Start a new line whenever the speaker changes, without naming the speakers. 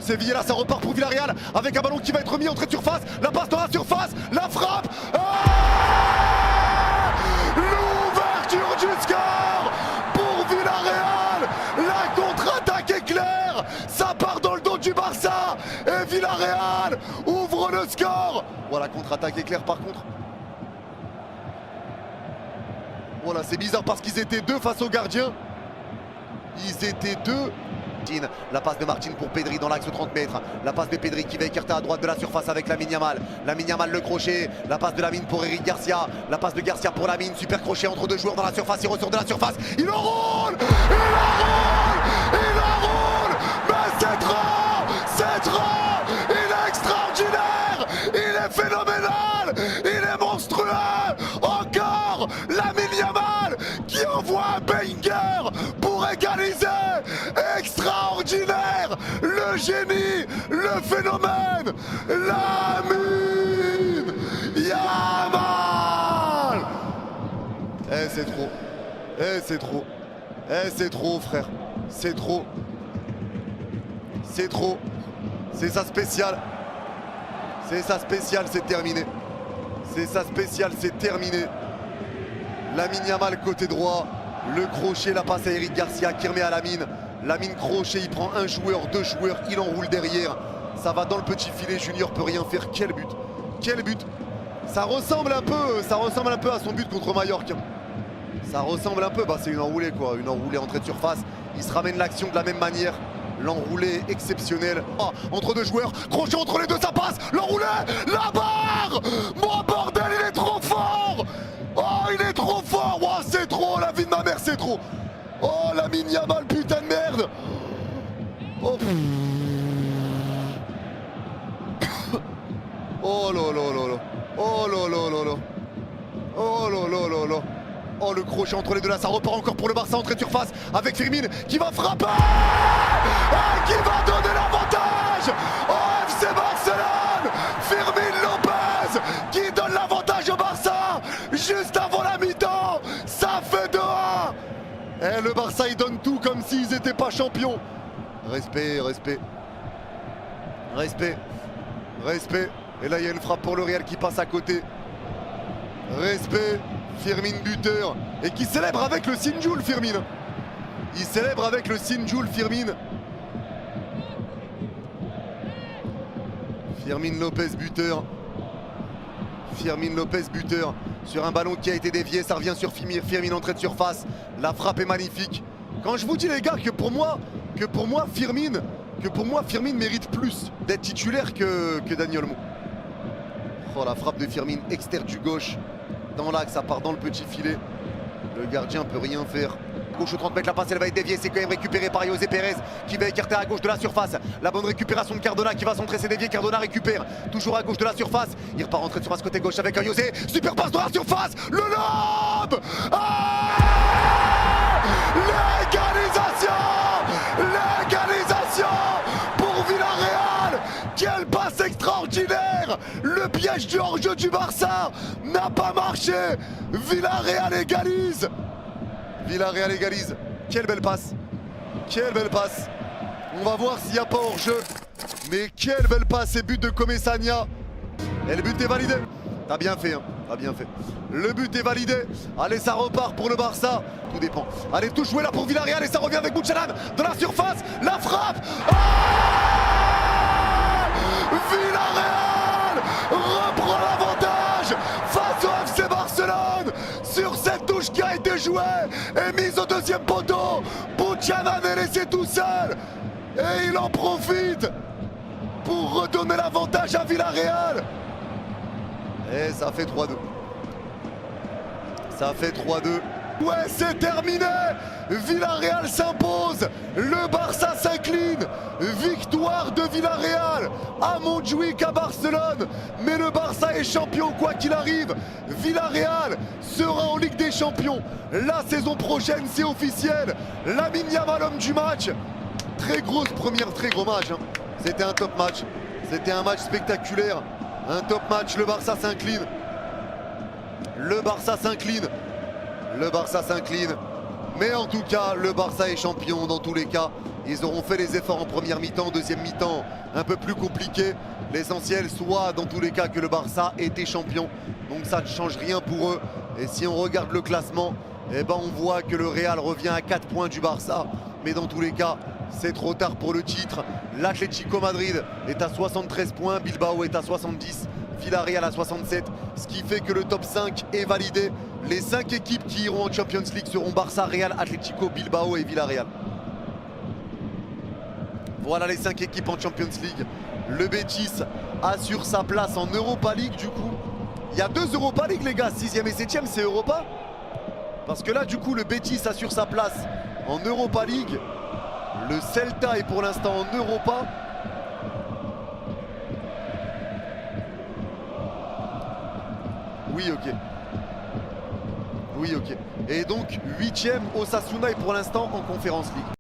C'est Villela, ça repart pour Villarreal avec un ballon qui va être mis entrée de surface, la passe dans la surface, la frappe. L'ouverture du score pour Villarreal. La contre-attaque est claire, ça part dans le dos du Barça et Villarreal ouvre le score. Voilà, contre-attaque est claire par contre. Voilà, c'est bizarre parce qu'ils étaient deux face au gardien. Ils étaient deux. La passe de Martin pour Pedri dans l'axe 30 mètres. La passe de Pedri qui va écarter à droite de la surface avec Lamine Yamal. Lamine Yamal le crochet. La passe de Lamine pour Eric Garcia. La passe de Garcia pour Lamine. Super crochet entre deux joueurs dans la surface. Il ressort de la surface. Il enroule. Il enroule. Mais c'est trop. Il est extraordinaire. Il est phénoménal. Il est monstrueux. Encore Lamine Yamal qui envoie un banger pour égaliser. Extraordinaire, le génie, le phénomène, Lamine Yamal. C'est trop, c'est trop, c'est trop frère, c'est trop, c'est trop, c'est sa spéciale, c'est terminé, c'est sa spéciale, c'est terminé. Lamine Yamal côté droit, le crochet, la passe à Eric Garcia qui remet à Lamine. Lamine crochet, il prend un joueur, deux joueurs, il enroule derrière. Ça va dans le petit filet, Junior peut rien faire. Quel but, quel but. Ça ressemble un peu à son but contre Mallorca. Ça ressemble un peu, bah c'est une enroulée quoi, une enroulée entrée de surface. Il se ramène l'action de la même manière. L'enroulé exceptionnel. Oh, entre deux joueurs, crochet entre les deux, ça passe. L'enroulé, la barre. Mon bordel, il est trop fort. Oh, il est trop fort. Oh, c'est trop, la vie de ma mère, c'est trop. Oh, Lamine Yamal, putain de merde. Oh, oh là là là là. Oh là là là là. Oh là là là là. Oh, le crochet entre les deux là, ça repart encore pour le Barça, entrée de surface avec Firmine qui va frapper et qui va donner l'avantage au FC Barcelone. Firmine Lopez qui donne l'avantage au Barça juste avant la mi-temps. Ça fait 2-1. Et le Barça il donne tout comme s'ils n'étaient pas champions. Respect, respect. Respect. Respect. Et là il y a une frappe pour le Real qui passe à côté. Respect. Firmine buteur. Et qui célèbre avec le Sinjoul Firmine. Il célèbre avec le Sinjoul Firmine. Firmine Lopez buteur. Firmine Lopez buteur. Sur un ballon qui a été dévié, ça revient sur Firmine entrée de surface. La frappe est magnifique. Quand je vous dis les gars que pour moi Firmine mérite plus d'être titulaire que Dani Olmo. Oh, la frappe de Firmine externe du gauche. Dans l'axe, ça part dans le petit filet. Le gardien peut rien faire. Gauche au 30 mètres, la passe elle va être déviée. C'est quand même récupéré par José Pérez qui va écarter à gauche de la surface. La bonne récupération de Cardona qui va centrer, c'est dévié. Cardona récupère toujours à gauche de la surface. Il repart rentrer de surface côté gauche avec un José. Super passe dans la surface. Le lob. L'égalisation. L'égalisation pour Villarreal. Quelle passe extraordinaire. Le piège du hors-jeu du Barça n'a pas marché. Villarreal égalise. Villarreal égalise. Quelle belle passe. Quelle belle passe. On va voir s'il n'y a pas hors-jeu. Mais quelle belle passe et but de Comesaña. Et le but est validé. T'as bien fait, hein. T'as bien fait. Le but est validé. Allez, ça repart pour le Barça. Tout dépend. Allez, tout joué là pour Villarreal et ça revient avec Buchanan dans la surface. La frappe. Villarreal reprend l'avantage face au FC Barcelone sur cette touche qui a été jouée et mise au deuxième poteau. Buchanan est laissé tout seul et il en profite pour redonner l'avantage à Villarreal. Et ça fait 3-2. Ça fait 3-2. Ouais, c'est terminé. Villarreal s'impose. Le Barça s'incline. Victoire de Villarreal à Montjuïc à Barcelone. Mais le Barça est champion quoi qu'il arrive. Villarreal sera en Ligue des Champions la saison prochaine, c'est officiel. Lamine Yamal homme du match. Très grosse première, très gros match. C'était un top match. C'était un match spectaculaire. Un top match. Le Barça s'incline. Le Barça s'incline. Le Barça s'incline. Mais en tout cas, le Barça est champion dans tous les cas. Ils auront fait les efforts en première mi-temps, deuxième mi-temps un peu plus compliqué. L'essentiel soit dans tous les cas que le Barça était champion. Donc ça ne change rien pour eux. Et si on regarde le classement, eh ben on voit que le Real revient à 4 points du Barça. Mais dans tous les cas, c'est trop tard pour le titre. L'Atlético Madrid est à 73 points, Bilbao est à 70, Villarreal à 67. Ce qui fait que le top 5 est validé. Les 5 équipes qui iront en Champions League seront Barça, Real, Atlético, Bilbao et Villarreal. Voilà les 5 équipes en Champions League. Le Betis assure sa place en Europa League du coup. Il y a 2 Europa League les gars, 6e et 7e c'est Europa. Parce que là du coup le Betis assure sa place en Europa League. Le Celta est pour l'instant en Europa. Oui ok. Oui ok. Et donc 8e Osasuna est pour l'instant en Conference League.